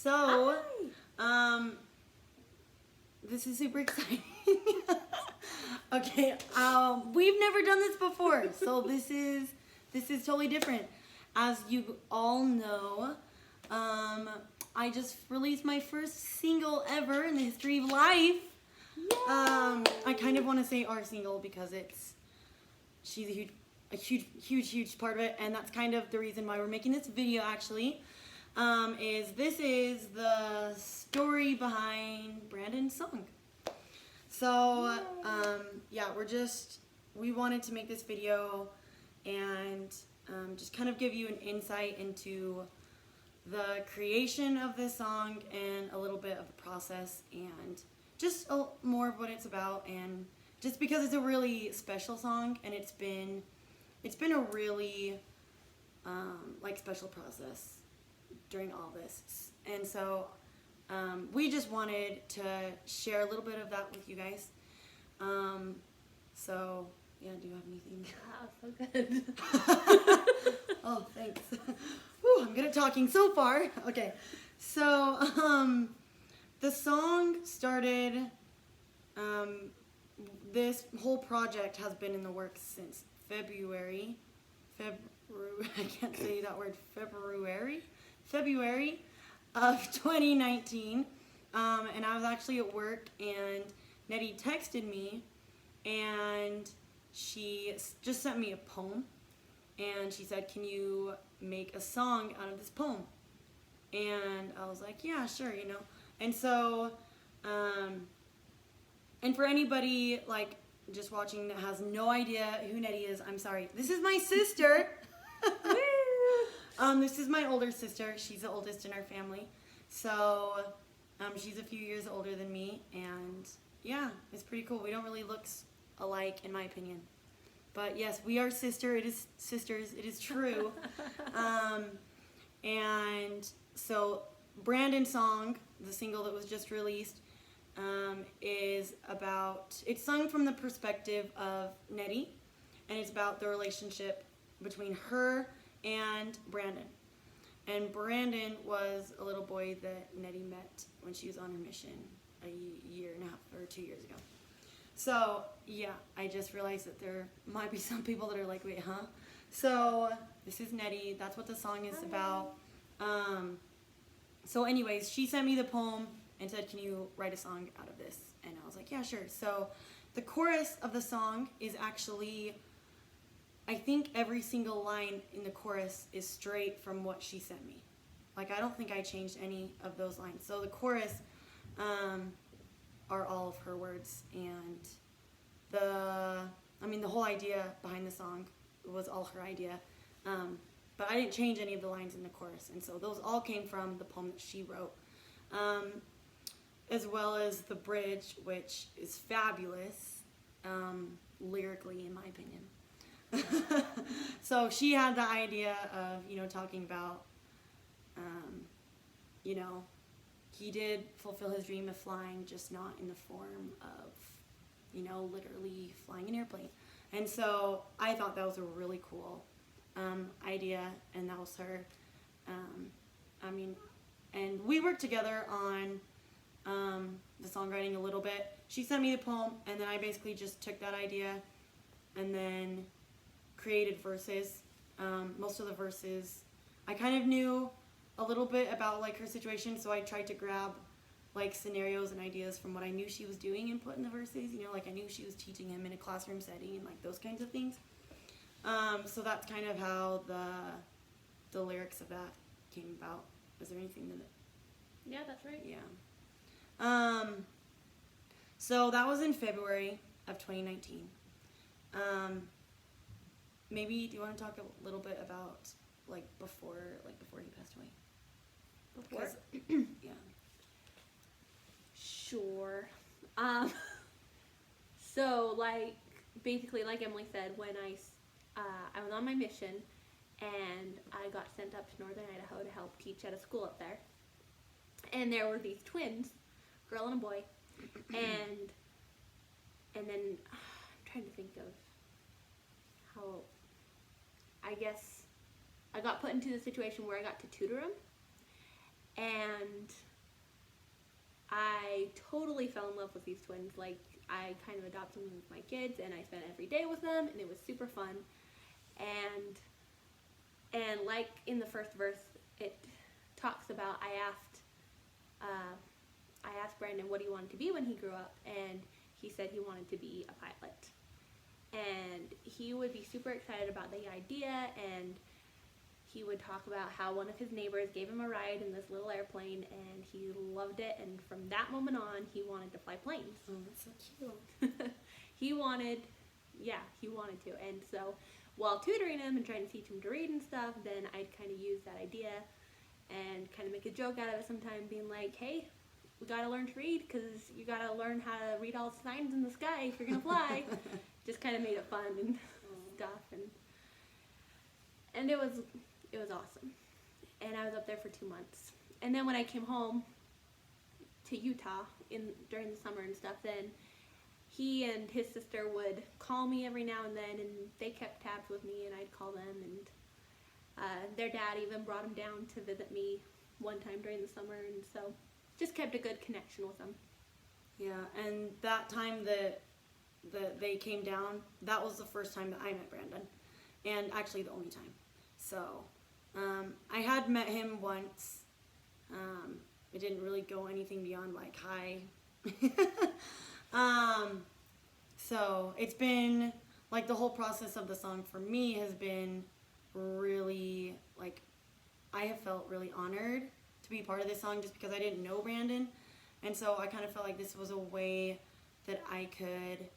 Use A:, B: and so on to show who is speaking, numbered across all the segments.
A: So, this is super exciting. Okay, we've never done this before, so this is totally different. As you all know, I just released my first single ever in the history of life. I kind of want to say our single because she's a huge part of it, and that's kind of the reason why we're making this video actually. This is the story behind Branden's song. So, yeah, we wanted to make this video and just kind of give you an insight into the creation of this song and a little bit of the process and just more of what it's about, and just because it's a really special song and it's been a really like special process during all this, and so we just wanted to share a little bit of that with you guys. So yeah, do you have anything?
B: Wow, so good.
A: Oh, thanks. Whew, I'm good at talking so far. Okay, so the song started. This whole project has been in the works since February. I can't say that word. February of 2019. And I was actually at work, and Nettie texted me, and she just sent me a poem, and she said, "Can you make a song out of this poem?" And I was like, "Yeah, sure, you know." And so, and for anybody like just watching that has no idea who Nettie is, I'm sorry. This is my sister. This is my older sister. She's the oldest in our family. So, she's a few years older than me, and yeah, it's pretty cool. We don't really look alike, in my opinion. But yes, we are sisters. It is true. And so Brandon's song, the single that was just released, it's sung from the perspective of Nettie, and it's about the relationship between her and Branden. And Branden was a little boy that Nettie met when she was on her mission a year and a half or 2 years ago. So yeah, I just realized that there might be some people that are like, wait, huh? So this is Nettie. That's what the song is about. So anyways, she sent me the poem and said, "Can you write a song out of this?" And I was like, "Yeah, sure." So the chorus of the song is actually, I think every single line in the chorus is straight from what she sent me. Like, I don't think I changed any of those lines. So the chorus are all of her words, and the whole idea behind the song was all her idea. But I didn't change any of the lines in the chorus, and so those all came from the poem that she wrote. As well as the bridge, which is fabulous, lyrically, in my opinion. So she had the idea of, talking about, he did fulfill his dream of flying, just not in the form of, literally flying an airplane. And so I thought that was a really cool idea, and that was her. And we worked together on the songwriting a little bit. She sent me the poem, and then I basically just took that idea and then created verses. Most of the verses, I kind of knew a little bit about like her situation, so I tried to grab like scenarios and ideas from what I knew she was doing and put in the verses. Like I knew she was teaching him in a classroom setting and like those kinds of things. So that's kind of how the lyrics of that came about. Is there anything that?
B: Yeah, that's right.
A: Yeah. So that was in February of 2019. Maybe do you want to talk a little bit about before he passed away?
B: Before?
A: Yeah.
B: Sure. So basically like Emily said, when I was on my mission and I got sent up to Northern Idaho to help teach at a school up there. And there were these twins, girl and a boy, and then I'm trying to think of how, I guess I got put into the situation where I got to tutor them, And I totally fell in love with these twins. Like, I kind of adopted them as my kids, and I spent every day with them, and it was super fun. And like in the first verse, it talks about, I asked Branden what he wanted to be when he grew up, and he said he wanted to be a pilot. And he would be super excited about the idea, and he would talk about how one of his neighbors gave him a ride in this little airplane, and he loved it, and from that moment on, he wanted to fly planes.
A: Oh, that's so cute.
B: He wanted to. And so while tutoring him and trying to teach him to read and stuff, then I'd kind of use that idea and kind of make a joke out of it sometime, being like, hey, we gotta learn to read, because you gotta learn how to read all the signs in the sky if you're gonna fly. Just kind of made it fun and stuff, and it was awesome. And I was up there for 2 months. And then when I came home to Utah during the summer and stuff, then he and his sister would call me every now and then, and they kept tabs with me, and I'd call them, and their dad even brought him down to visit me one time during the summer, and so just kept a good connection with them.
A: Yeah, and that time that they came down, that was the first time that I met Branden, and actually the only time. So I had met him once. It didn't really go anything beyond like hi. So it's been like the whole process of the song for me has been really like, I have felt really honored to be part of this song just because I didn't know Branden, and so I kind of felt like this was a way that I could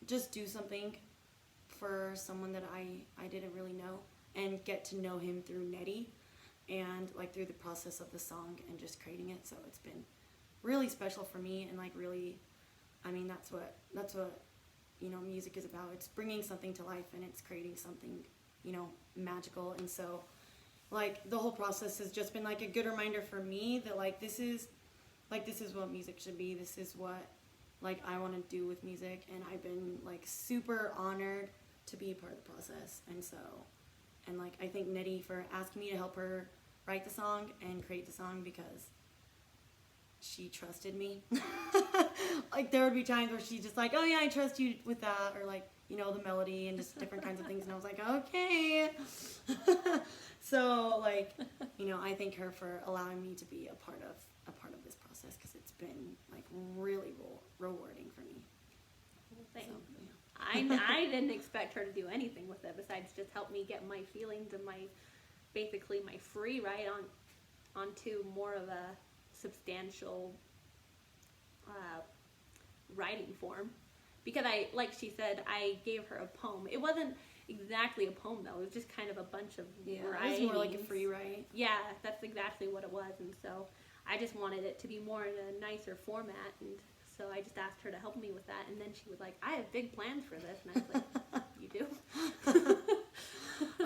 A: just do something for someone that I didn't really know, and get to know him through Nettie, and like through the process of the song and just creating it. So it's been really special for me, and like really, I mean, that's what you know, music is about. It's bringing something to life, and it's creating something, you know, magical. And so like the whole process has just been like a good reminder for me that like this is what music should be. This is what like I want to do with music, and I've been like super honored to be a part of the process. And so, and like I thank Nettie for asking me to help her write the song and create the song, because she trusted me. Like there would be times where she's just like, oh yeah, I trust you with that, or like, you know, the melody and just different kinds of things, and I was like, okay. So like, you know, I thank her for allowing me to be a part of this process, because it's been like really rewarding for me.
B: Thanks.
A: So, yeah.
B: I didn't expect her to do anything with it besides just help me get my feelings and basically my free write onto more of a substantial writing form. Because like she said, I gave her a poem. It wasn't exactly a poem though. It was just kind of a bunch of writings.
A: It was more like a free write.
B: Yeah, that's exactly what it was. And so I just wanted it to be more in a nicer format, and so I just asked her to help me with that. And then she was like, I have big plans for this. And I was like, you do?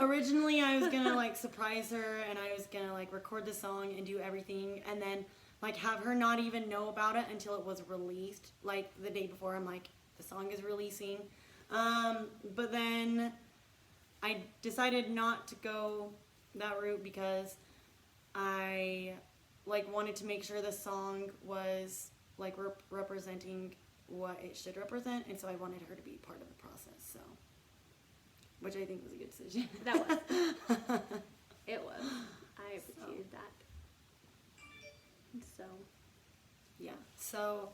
A: Originally I was gonna like surprise her, and I was gonna like record the song and do everything, and then like have her not even know about it until it was released. Like the day before, I'm like, the song is releasing. But then I decided not to go that route, because I like wanted to make sure the song was like representing what it should represent, and so I wanted her to be part of the process. So, which I think was a good decision.
B: That was. It was. I appreciated that. So,
A: yeah. So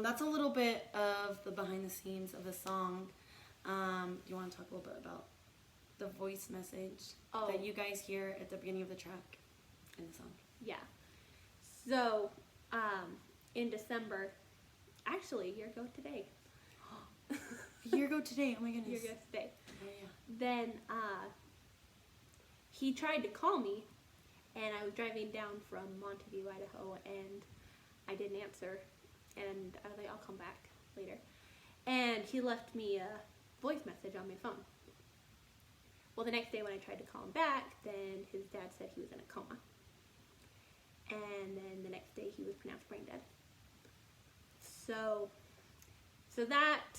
A: that's a little bit of the behind the scenes of the song. Do you want to talk a little bit about the voice message that you guys hear at the beginning of the track in the song?
B: Yeah. So, in December, actually, a year ago today.
A: A year ago today, oh my goodness.
B: A year ago today.
A: Oh, yeah.
B: Then, he tried to call me, and I was driving down from Montague, Idaho, and I didn't answer, and I was like, I'll come back later. And he left me a voice message on my phone. Well, the next day when I tried to call him back, then his dad said he was in a coma. And then the next day he was pronounced brain dead. So that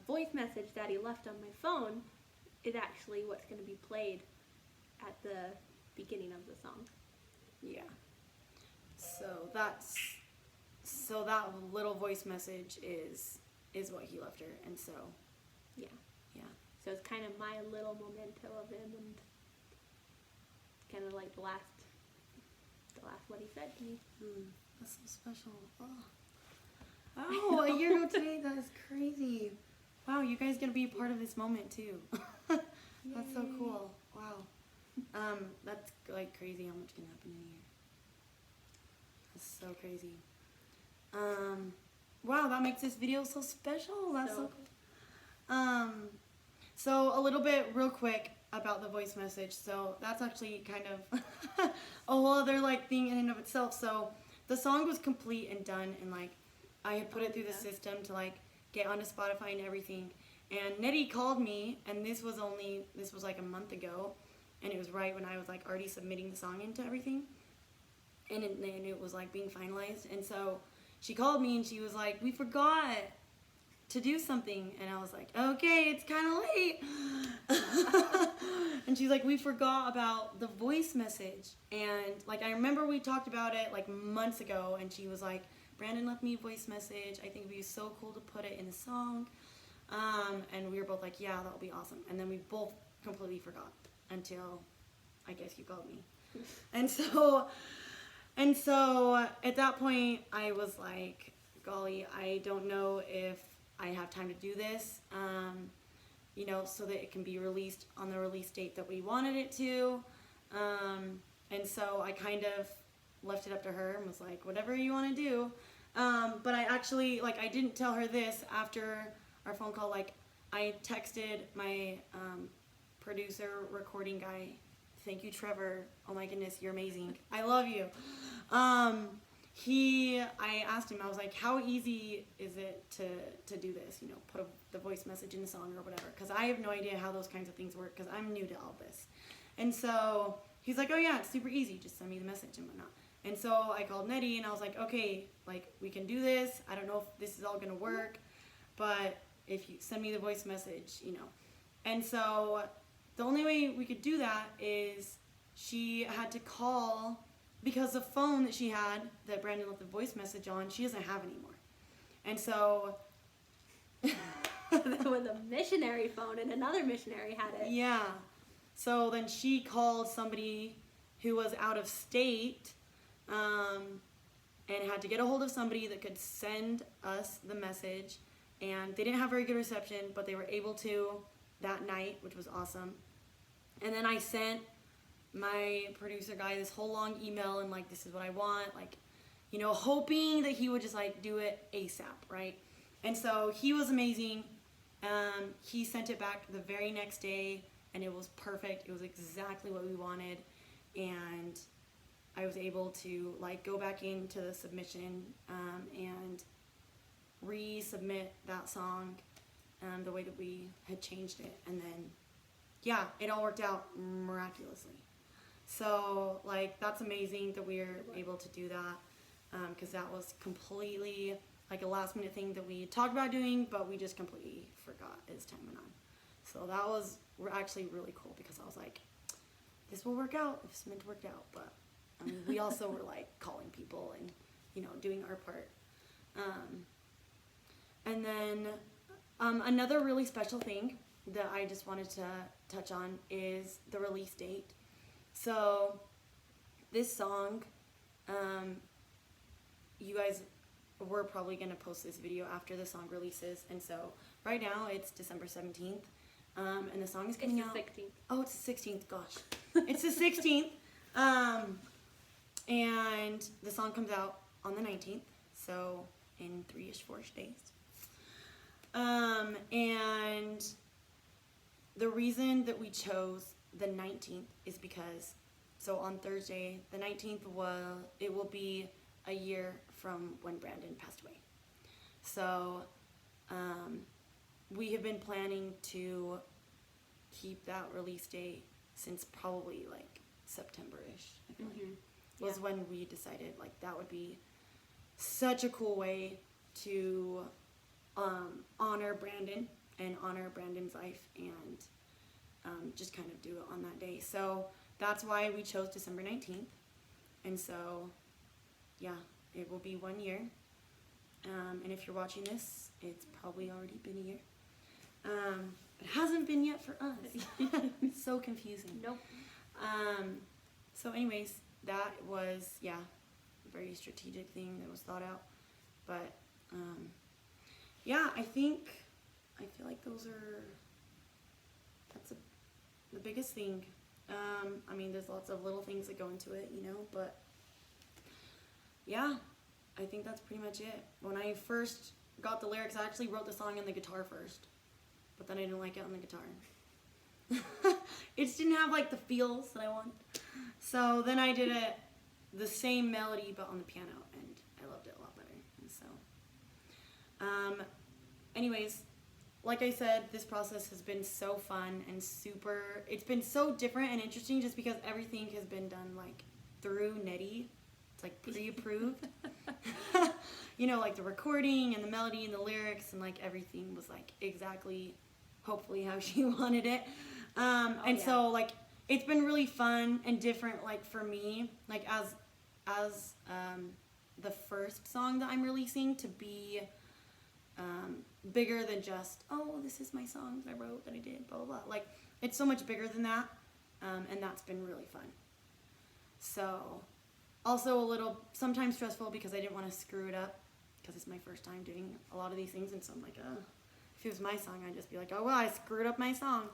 B: voice message that he left on my phone is actually what's going to be played at the beginning of the song.
A: Yeah. So that little voice message is what he left her, and so
B: Yeah.
A: yeah.
B: So it's kind of my little memento of him, and kind of like the last what he said to me.
A: That's so special. Oh, a year ago today. That is crazy. Wow, you guys gonna be a part of this moment too. That's so cool. Wow. That's like crazy how much can happen in a year. That's so crazy. Wow, that makes this video so special. That's so cool. So a little bit real quick about the voice message. So that's actually kind of a whole other like thing in and of itself. So the song was complete and done, and like I had put it through the system to like get onto Spotify and everything. And Nettie called me, and this was like a month ago, and it was right when I was like already submitting the song into everything, and it was like being finalized. And so she called me and she was like, "We forgot to do something," and I was like, "Okay, it's kind of late." And she's like, "We forgot about the voice message," and like I remember we talked about it like months ago, and she was like, "Branden left me a voice message. I think it'd be so cool to put it in the song." And we were both like, "Yeah, that would be awesome." And then we both completely forgot until I guess you called me. And so at that point I was like, golly, I don't know if I have time to do this, you know, so that it can be released on the release date that we wanted it to. And so I kind of left it up to her and was like, whatever you want to do. But I actually, like, I didn't tell her this after our phone call. Like, I texted my producer, recording guy. Thank you, Trevor. Oh my goodness, you're amazing. I love you. I asked him, I was like, how easy is it to do this? You know, put the voice message in the song or whatever. Because I have no idea how those kinds of things work because I'm new to all this. And so he's like, oh yeah, it's super easy. Just send me the message and whatnot. And so I called Nettie and I was like, okay, like we can do this. I don't know if this is all going to work, but if you send me the voice message, you know. And so the only way we could do that is she had to call, because the phone that she had that Branden left the voice message on, she doesn't have anymore. And so
B: with a missionary phone, and another missionary had it.
A: Yeah. So then she called somebody who was out of state, and had to get a hold of somebody that could send us the message. And they didn't have very good reception, but they were able to that night, which was awesome. And then I sent my producer guy this whole long email and like, this is what I want, like, you know, hoping that he would just like do it ASAP, right? And so he was amazing. He sent it back the very next day and it was perfect. It was exactly what we wanted. And I was able to like go back into the submission and resubmit that song the way that we had changed it. And then, yeah, it all worked out miraculously. So, like, that's amazing that we were able to do that, because that was completely, like, a last-minute thing that we talked about doing, but we just completely forgot as time went on. So that was actually really cool, because I was like, this will work out. It's meant to work out. But, I mean, we also were, like, calling people and, you know, doing our part. And then another really special thing that I just wanted to touch on is the release date. So this song, you guys, we're probably going to post this video after the song releases. And so right now it's December 17th. And the song is coming out.
B: It's the 16th.
A: Oh, it's the 16th. Gosh. It's the 16th. And the song comes out on the 19th. So in 3-ish, 4-ish days. And the reason that we chose the 19th is because, so on Thursday, the 19th, it will be a year from when Branden passed away. So we have been planning to keep that release date since probably like September-ish, I feel like, was when we decided like that would be such a cool way to honor Branden and honor Branden's life and just kind of do it on that day. So that's why we chose December 19th. And so, yeah, it will be 1 year. And if you're watching this, it's probably already been a year. It hasn't been yet for us. So confusing.
B: Nope.
A: So anyways, that was, yeah, a very strategic thing that was thought out. But, yeah, I feel like that's the biggest thing. I mean, there's lots of little things that go into it, you know, but yeah, I think that's pretty much it. When I first got the lyrics, I actually wrote the song on the guitar first, but then I didn't like it on the guitar. It just didn't have like the feels that I want. So then I did it the same melody but on the piano, and I loved it a lot better. And so, anyways, like I said, this process has been so fun and it's been so different and interesting just because everything has been done like through Nettie. It's like pre-approved. You know, like the recording and the melody and the lyrics and like everything was like exactly, hopefully, how she wanted it. So like it's been really fun and different, like for me, like as the first song that I'm releasing to be bigger than just, oh, this is my song that I wrote, that I did, blah, blah, blah. Like, it's so much bigger than that, and that's been really fun. So, also a little, sometimes stressful because I didn't want to screw it up, because it's my first time doing a lot of these things, and so I'm like, if it was my song, I'd just be like, oh, well, I screwed up my song.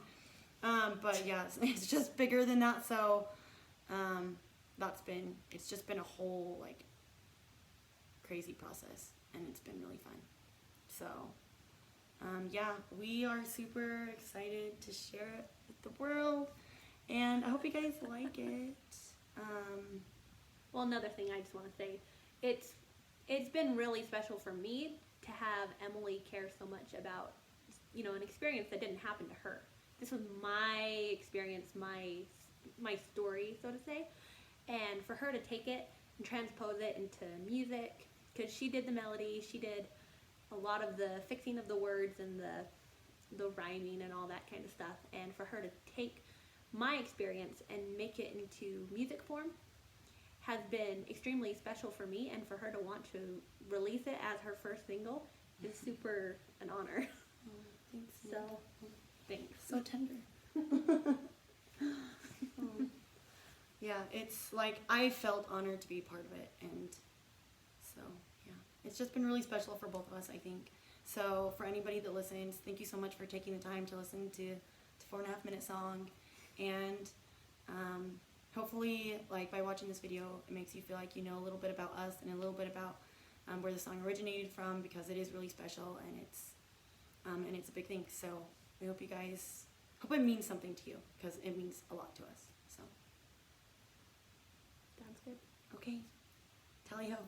A: But yeah, it's just bigger than that, so it's just been a whole, like, crazy process, and it's been really fun. So, yeah, we are super excited to share it with the world, and I hope you guys like it.
B: Well, another thing I just want to say, it's been really special for me to have Emily care so much about, you know, an experience that didn't happen to her. This was my experience, my story, so to say, and for her to take it and transpose it into music, because she did the melody, she did a lot of the fixing of the words and the rhyming and all that kind of stuff, and for her to take my experience and make it into music form has been extremely special for me, and for her to want to release it as her first single is super an honor.
A: Oh, thanks.
B: So, thanks.
A: So tender. Oh. Yeah, it's like I felt honored to be part of it, and so yeah, it's just been really special for both of us, I think. So for anybody that listens, thank you so much for taking the time to listen to the 4.5 minute song, and hopefully, like, by watching this video, it makes you feel like you know a little bit about us and a little bit about where the song originated from, because it is really special, and it's a big thing. So we hope you guys, hope it means something to you, because it means a lot to us. So
B: Sounds good.
A: okay, tally ho.